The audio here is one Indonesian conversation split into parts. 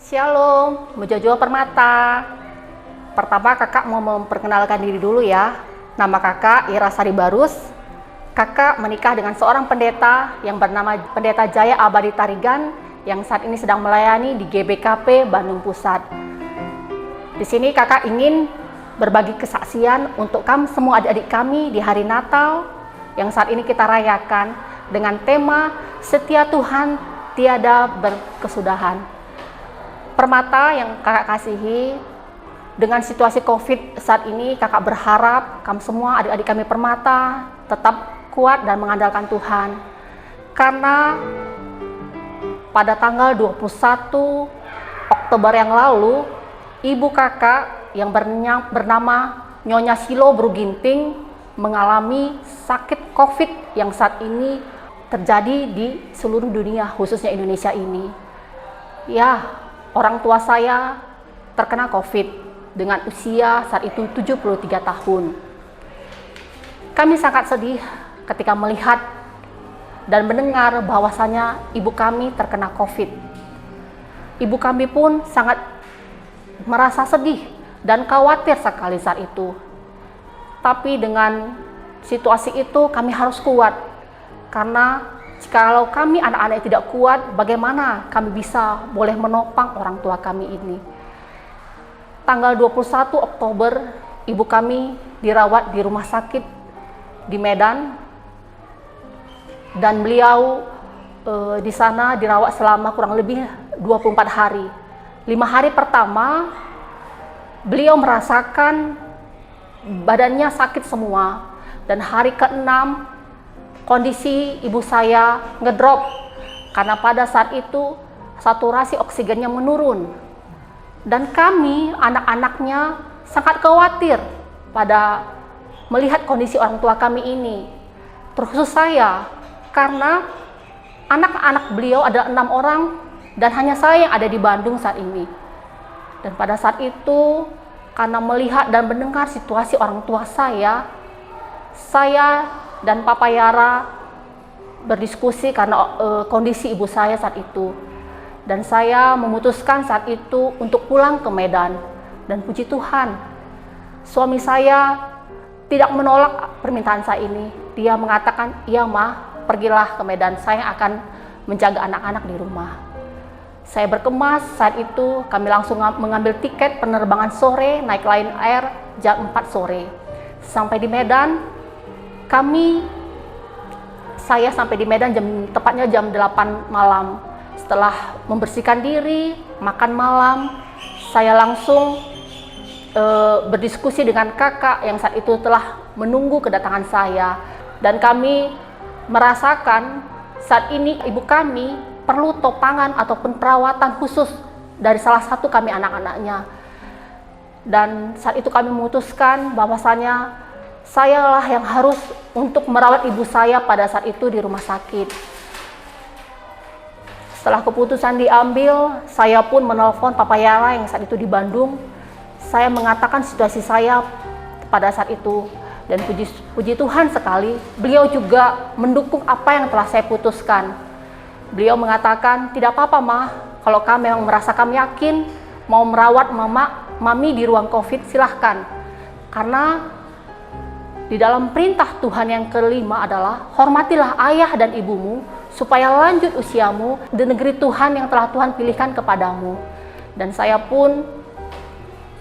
Shalom, Mujojo Permata. Pertama kakak mau memperkenalkan diri dulu ya. Nama kakak Ira Sari Barus. Kakak menikah dengan seorang pendeta yang bernama Pendeta Jaya Abadi Tarigan yang saat ini sedang melayani di GBKP Bandung Pusat. Di sini kakak ingin berbagi kesaksian untuk kami semua adik-adik kami di hari Natal yang saat ini kita rayakan dengan tema Setia Tuhan Tiada Berkesudahan. Permata yang kakak kasihi, dengan situasi COVID saat ini kakak berharap kamu semua adik-adik kami Permata tetap kuat dan mengandalkan Tuhan. Karena pada tanggal 21 Oktober yang lalu, ibu kakak yang bernama Nyonya Silo Bruginting mengalami sakit COVID yang saat ini terjadi di seluruh dunia, khususnya Indonesia ini. Ya, orang tua saya terkena COVID dengan usia saat itu 73 tahun. Kami sangat sedih ketika melihat dan mendengar bahwasanya ibu kami terkena COVID. Ibu kami pun sangat merasa sedih dan khawatir sekali saat itu. Tapi dengan situasi itu kami harus kuat, karena jikalau kami anak-anak tidak kuat, bagaimana kami bisa boleh menopang orang tua kami ini. Tanggal 21 Oktober, ibu kami dirawat di rumah sakit di Medan, dan beliau di sana dirawat selama kurang lebih 24 hari. 5 hari pertama, beliau merasakan badannya sakit semua, dan hari ke-6 kondisi ibu saya ngedrop karena pada saat itu saturasi oksigennya menurun, dan kami anak-anaknya sangat khawatir pada melihat kondisi orang tua kami ini, terkhusus saya, karena anak-anak beliau ada 6 orang dan hanya saya yang ada di Bandung saat ini. Dan pada saat itu, karena melihat dan mendengar situasi orang tua saya dan Papa Yara berdiskusi karena kondisi ibu saya saat itu. Dan saya memutuskan saat itu untuk pulang ke Medan. Dan puji Tuhan, suami saya tidak menolak permintaan saya ini. Dia mengatakan, "Iya Ma, pergilah ke Medan, saya akan menjaga anak-anak di rumah." Saya berkemas saat itu, kami langsung mengambil tiket penerbangan sore, naik Lion Air jam 4 sore. Sampai di Medan, saya sampai di Medan tepatnya jam 8 malam. Setelah membersihkan diri, makan malam, saya langsung berdiskusi dengan kakak yang saat itu telah menunggu kedatangan saya. Dan kami merasakan saat ini ibu kami perlu topangan ataupun perawatan khusus dari salah satu kami anak-anaknya. Dan saat itu kami memutuskan bahwasanya sayalah yang harus untuk merawat ibu saya pada saat itu di rumah sakit. Setelah keputusan diambil, saya pun menelpon Papa Yara yang saat itu di Bandung. Saya mengatakan situasi saya pada saat itu, dan puji Tuhan sekali, beliau juga mendukung apa yang telah saya putuskan. Beliau mengatakan, "Tidak apa-apa Ma, kalau kami memang merasa kami yakin mau merawat mami di ruang COVID, silahkan. Karena di dalam perintah Tuhan yang kelima adalah hormatilah ayah dan ibumu supaya lanjut usiamu di negeri Tuhan yang telah Tuhan pilihkan kepadamu." Dan saya pun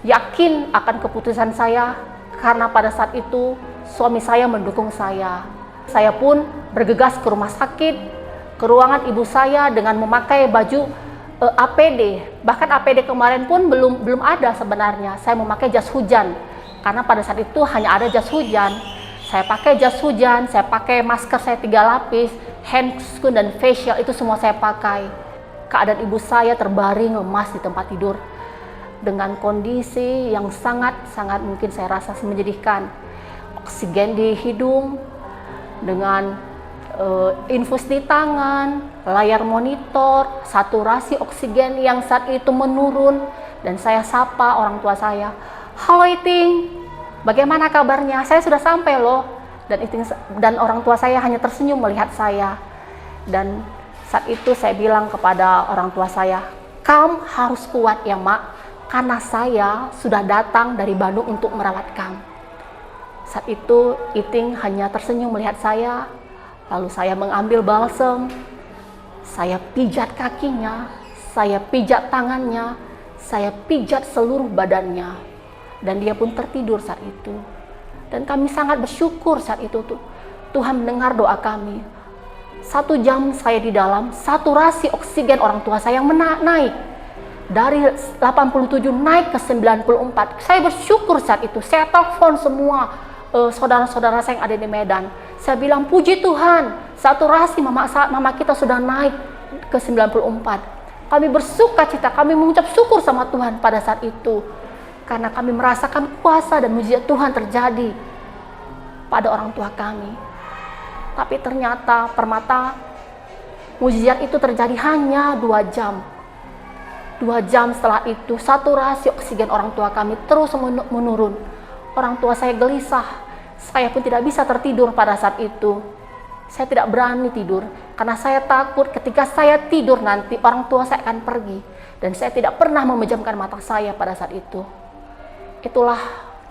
yakin akan keputusan saya, karena pada saat itu suami saya mendukung saya. Saya pun bergegas ke rumah sakit, ke ruangan ibu saya dengan memakai baju APD. Bahkan APD kemarin pun belum ada sebenarnya. Saya memakai jas hujan. Karena pada saat itu hanya ada jas hujan. Saya pakai jas hujan, saya pakai masker saya 3 lapis, handscoon dan facial itu semua saya pakai. Keadaan ibu saya terbaring lemas di tempat tidur dengan kondisi yang sangat mungkin saya rasa menyedihkan. Oksigen di hidung, dengan infus di tangan, layar monitor, saturasi oksigen yang saat itu menurun. Dan saya sapa orang tua saya, "Halo Iting, bagaimana kabarnya? Saya sudah sampai loh." Dan orang tua saya hanya tersenyum melihat saya. Dan saat itu saya bilang kepada orang tua saya, kamu harus kuat ya mak, karena saya sudah datang dari Bandung untuk merawat kamu. Saat itu Iting hanya tersenyum melihat saya, lalu saya mengambil balsem, saya pijat kakinya, saya pijat tangannya, saya pijat seluruh badannya, dan dia pun tertidur saat itu. Dan kami sangat bersyukur saat itu Tuhan mendengar doa kami. 1 jam saya di dalam, saturasi oksigen orang tua saya yang naik dari 87 naik ke 94. Saya bersyukur saat itu. Saya telepon semua saudara-saudara saya yang ada di Medan. Saya bilang, puji Tuhan, saturasi mama kita sudah naik ke 94. Kami bersuka cita, kami mengucap syukur sama Tuhan pada saat itu. Karena kami merasakan kuasa dan mujizat Tuhan terjadi pada orang tua kami. Tapi ternyata Permata, mujizat itu terjadi hanya 2 jam. 2 jam setelah itu, saturasi oksigen orang tua kami terus menurun. Orang tua saya gelisah. Saya pun tidak bisa tertidur pada saat itu. Saya tidak berani tidur, karena saya takut ketika saya tidur nanti orang tua saya akan pergi. Dan saya tidak pernah memejamkan mata saya pada saat itu. Itulah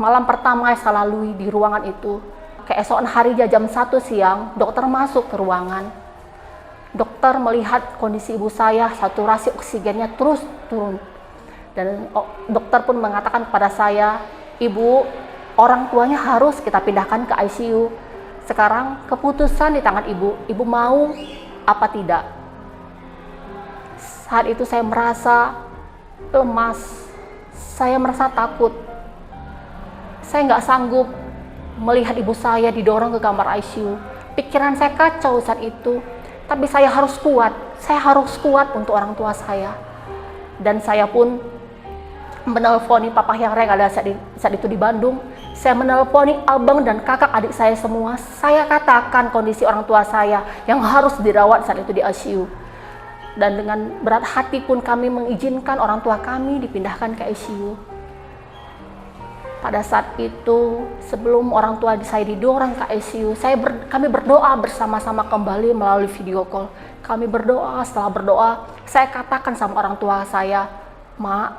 malam pertama yang saya lalui di ruangan itu. Keesokan harinya jam 1 siang, dokter masuk ke ruangan. Dokter melihat kondisi ibu saya, saturasi oksigennya terus turun. Dan dokter pun mengatakan kepada saya, ibu, orang tuanya harus kita pindahkan ke ICU. Sekarang keputusan di tangan ibu, ibu mau apa tidak. Saat itu saya merasa lemas, saya merasa takut. Saya nggak sanggup melihat ibu saya didorong ke kamar ICU. Pikiran saya kacau saat itu, tapi saya harus kuat untuk orang tua saya. Dan saya pun menelponi papa yang ada saat itu di Bandung. Saya menelponi abang dan kakak adik saya semua. Saya katakan kondisi orang tua saya yang harus dirawat saat itu di ICU. Dan dengan berat hati pun kami mengizinkan orang tua kami dipindahkan ke ICU. Pada saat itu, sebelum orang tua saya didorong ke ICU, kami berdoa bersama-sama kembali melalui video call. Kami berdoa, setelah berdoa, saya katakan sama orang tua saya, Mak,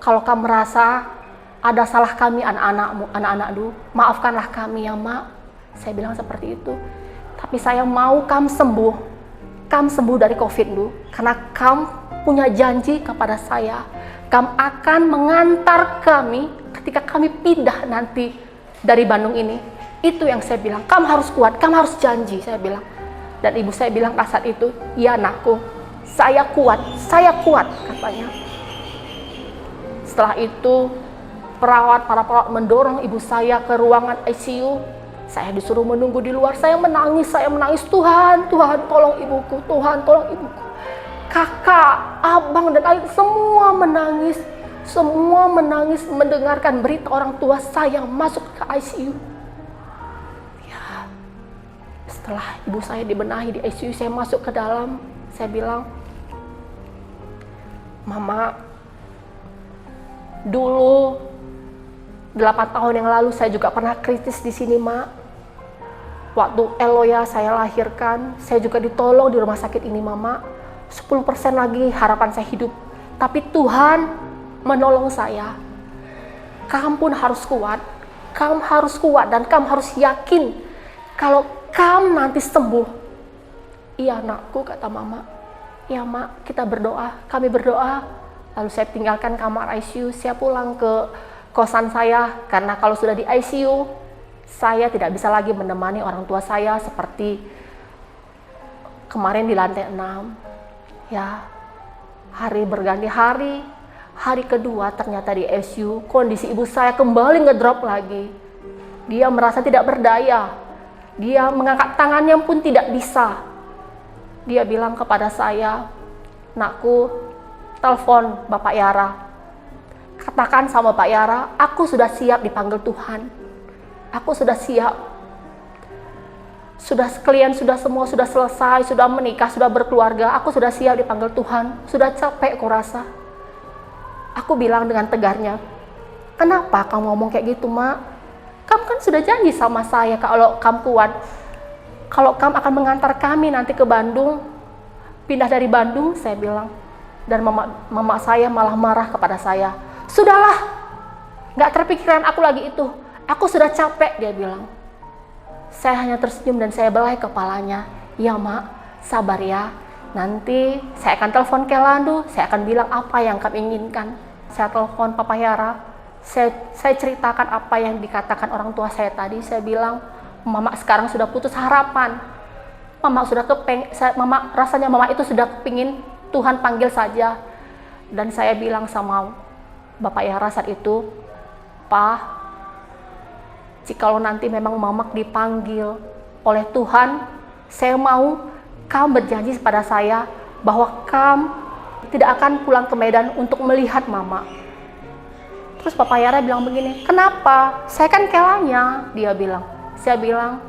kalau kamu merasa ada salah kami anak-anakmu, maafkanlah kami ya Mak. Saya bilang seperti itu. Tapi saya mau kamu sembuh dari COVID dulu, karena kamu punya janji kepada saya. Kamu akan mengantar kami ketika kami pindah nanti dari Bandung ini. Itu yang saya bilang, kamu harus kuat, kamu harus janji, saya bilang. Dan ibu saya bilang saat itu, iya anakku, saya kuat katanya. Setelah itu, para perawat mendorong ibu saya ke ruangan ICU. Saya disuruh menunggu di luar, saya menangis, Tuhan tolong ibuku, Tuhan tolong ibuku. Kakak, abang, dan adik semua menangis mendengarkan berita orang tua saya masuk ke ICU. Ya, setelah ibu saya dibenahi di ICU, saya masuk ke dalam, saya bilang, Mama, dulu 8 tahun yang lalu saya juga pernah kritis di sini, Mak. Waktu Eloya saya lahirkan, saya juga ditolong di rumah sakit ini, Mama. 10% lagi harapan saya hidup. Tapi Tuhan menolong saya. Kamu pun harus kuat. Dan kamu harus yakin kalau kamu nanti sembuh. Iya anakku, kata Mama. Ya Mak, kita berdoa. Kami berdoa. Lalu saya tinggalkan kamar ICU. Saya pulang ke kosan saya. Karena kalau sudah di ICU, saya tidak bisa lagi menemani orang tua saya seperti kemarin di lantai 6. Ya, hari berganti hari kedua ternyata di ICU, kondisi ibu saya kembali ngedrop lagi. Dia merasa tidak berdaya, dia mengangkat tangannya pun tidak bisa. Dia bilang kepada saya, Nakku, telepon Bapak Yara. Katakan sama Pak Yara, aku sudah siap dipanggil Tuhan. Aku sudah siap. Kalian semua sudah selesai, sudah menikah, sudah berkeluarga. Aku sudah siap dipanggil Tuhan. Sudah capek aku rasa. Aku bilang dengan tegarnya, kenapa kamu ngomong kayak gitu, Mak? Kamu kan sudah janji sama saya kalau kamu kuat. Kalau kamu akan mengantar kami nanti ke Bandung, pindah dari Bandung, saya bilang. Dan mama saya malah marah kepada saya. Sudahlah, nggak terpikiran aku lagi itu. Aku sudah capek, dia bilang. Saya hanya tersenyum dan saya belai kepalanya. Ya mak, sabar ya. Nanti saya akan telepon Kelandu, saya akan bilang apa yang kami inginkan. Saya telepon Papa Yara, saya ceritakan apa yang dikatakan orang tua saya tadi. Saya bilang, mama sekarang sudah putus harapan. Rasanya mama itu sudah kepingin Tuhan panggil saja. Dan saya bilang sama Bapak Yara saat itu, Pak, jikalau nanti memang mama dipanggil oleh Tuhan, saya mau kamu berjanji pada saya bahwa kamu tidak akan pulang ke Medan untuk melihat mama. Terus Papa Yara bilang begini, kenapa? Saya kan kelanya, dia bilang. Saya bilang,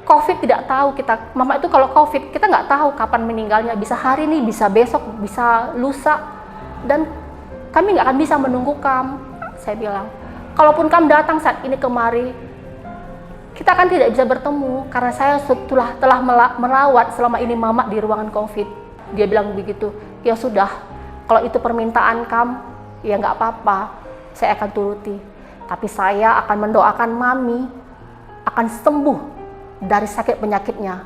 COVID tidak tahu kita, mama itu kalau COVID, kita nggak tahu kapan meninggalnya, bisa hari ini, bisa besok, bisa lusa, dan kami nggak akan bisa menunggu kamu. Saya bilang, kalaupun kamu datang saat ini kemari, kita kan tidak bisa bertemu karena saya telah merawat selama ini mama di ruangan COVID. Dia bilang begitu. Ya sudah, kalau itu permintaan kamu, ya nggak apa-apa, saya akan turuti. Tapi saya akan mendoakan mami akan sembuh dari sakit penyakitnya.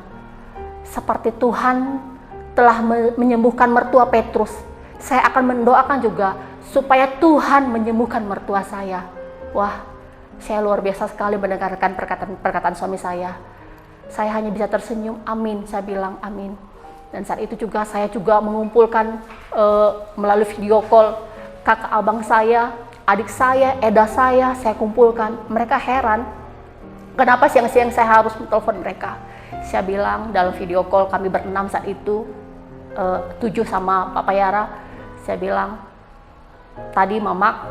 Seperti Tuhan telah menyembuhkan mertua Petrus, saya akan mendoakan juga supaya Tuhan menyembuhkan mertua saya. Wah, saya luar biasa sekali mendengarkan perkataan suami saya. Saya hanya bisa tersenyum, amin, saya bilang amin. Dan saat itu juga saya juga mengumpulkan melalui video call kakak abang saya, adik saya, Eda saya kumpulkan. Mereka heran, kenapa siang-siang saya harus telepon mereka. Saya bilang dalam video call kami berenam saat itu, 7 sama Papa Yara, saya bilang, tadi mama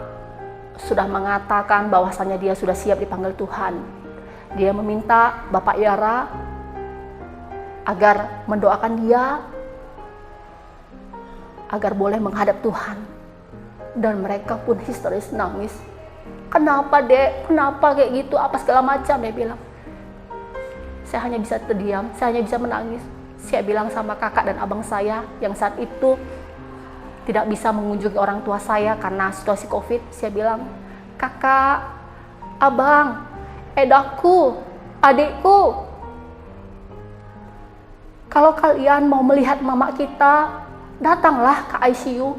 sudah mengatakan bahwasannya dia sudah siap dipanggil Tuhan. Dia meminta Bapak Yara agar mendoakan dia agar boleh menghadap Tuhan. Dan mereka pun histeris nangis. Kenapa dek? Kenapa kayak gitu? Apa segala macam, dia bilang. Saya hanya bisa terdiam, saya hanya bisa menangis. Saya bilang sama kakak dan abang saya yang saat itu tidak bisa mengunjungi orang tua saya karena situasi COVID. Saya bilang, kakak, abang, Edaku, adikku, kalau kalian mau melihat mama kita, datanglah ke ICU.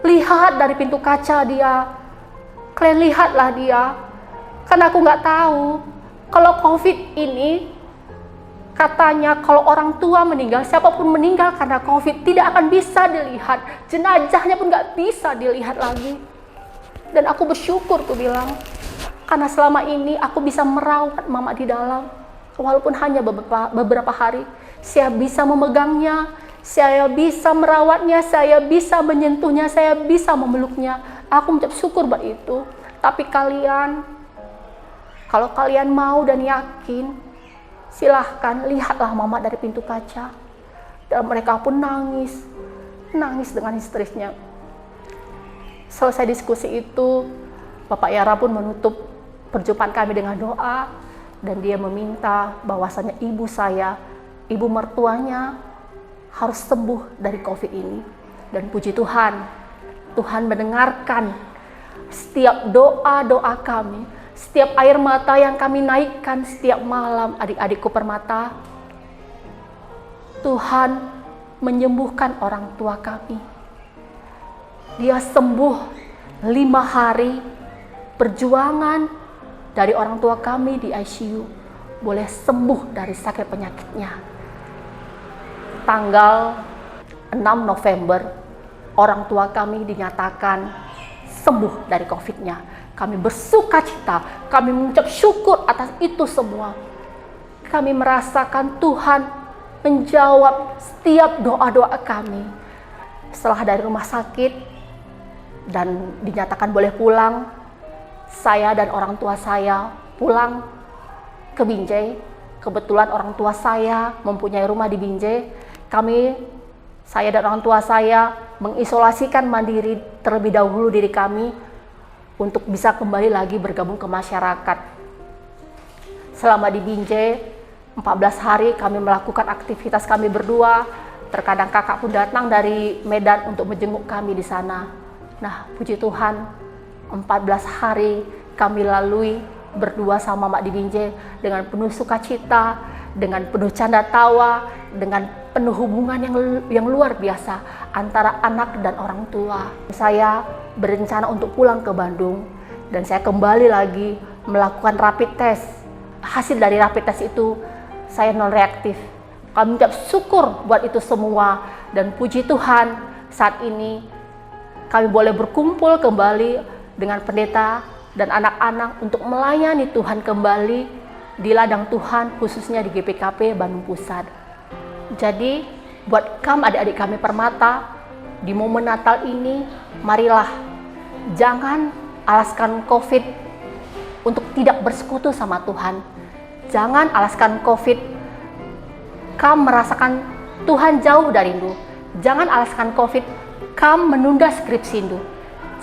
Lihat dari pintu kaca dia. Kalian lihatlah dia. Karena aku nggak tahu kalau COVID ini, katanya kalau orang tua meninggal, siapapun meninggal karena COVID tidak akan bisa dilihat. Jenazahnya pun nggak bisa dilihat lagi. Dan aku bersyukur, aku bilang, karena selama ini aku bisa merawat mama di dalam. Walaupun hanya beberapa hari, saya bisa memegangnya, saya bisa merawatnya, saya bisa menyentuhnya, saya bisa memeluknya. Aku mengucap syukur buat itu. Tapi kalian, kalau kalian mau dan yakin, silahkan lihatlah mama dari pintu kaca. Dan mereka pun nangis dengan histerisnya. Selesai diskusi itu, Bapak Yara pun menutup perjumpaan kami dengan doa. Dan dia meminta bahwasannya ibu saya, ibu mertuanya harus sembuh dari COVID ini. Dan puji Tuhan, Tuhan mendengarkan setiap doa-doa kami, setiap air mata yang kami naikkan setiap malam, adik-adikku permata. Tuhan menyembuhkan orang tua kami. Dia sembuh 5 hari perjuangan dari orang tua kami di ICU, boleh sembuh dari sakit penyakitnya. Tanggal 6 November, orang tua kami dinyatakan sembuh dari COVID-nya. Kami bersuka cita, kami mengucap syukur atas itu semua. Kami merasakan Tuhan menjawab setiap doa-doa kami. Setelah dari rumah sakit dan dinyatakan boleh pulang, saya dan orang tua saya pulang ke Binjai. Kebetulan orang tua saya mempunyai rumah di Binjai. Saya dan orang tua saya mengisolasikan mandiri terlebih dahulu diri kami untuk bisa kembali lagi bergabung ke masyarakat. Selama di Binjai, 14 hari kami melakukan aktivitas kami berdua, Terkadang kakak pun datang dari Medan untuk menjenguk kami di sana. Nah, puji Tuhan, 14 hari kami lalui berdua sama Mak Dibinje dengan penuh sukacita, dengan penuh canda tawa, dengan penuh hubungan yang luar biasa antara anak dan orang tua. Saya berencana untuk pulang ke Bandung dan saya kembali lagi melakukan rapid test. Hasil dari rapid test itu saya non reaktif. Kami mengucap syukur buat itu semua, dan puji Tuhan saat ini kami boleh berkumpul kembali dengan pendeta dan anak-anak untuk melayani Tuhan kembali di ladang Tuhan, khususnya di GPKP Bandung Pusat. Jadi buat kamu adik-adik kami Permata, di momen Natal ini marilah jangan alaskan COVID untuk tidak bersekutu sama Tuhan. Jangan alaskan COVID kamu merasakan Tuhan jauh dari Indu. Jangan alaskan COVID kamu menunda skripsi Indu.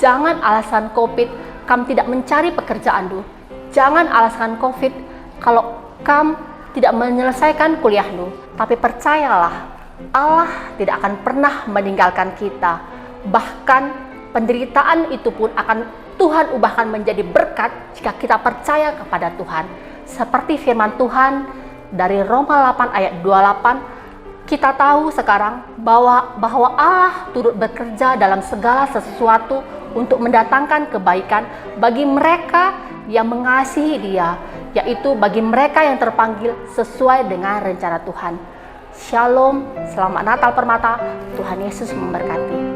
Jangan alasan COVID kamu tidak mencari pekerjaan Indu. Jangan alasan COVID kalau kamu tidak menyelesaikan kuliah Indu. Tapi percayalah, Allah tidak akan pernah meninggalkan kita. Bahkan penderitaan itu pun akan Tuhan ubahkan menjadi berkat jika kita percaya kepada Tuhan. Seperti firman Tuhan dari Roma 8 ayat 28, kita tahu sekarang bahwa Allah turut bekerja dalam segala sesuatu untuk mendatangkan kebaikan bagi mereka yang mengasihi Dia, yaitu bagi mereka yang terpanggil sesuai dengan rencana Tuhan. Shalom, selamat Natal Permata, Tuhan Yesus memberkati.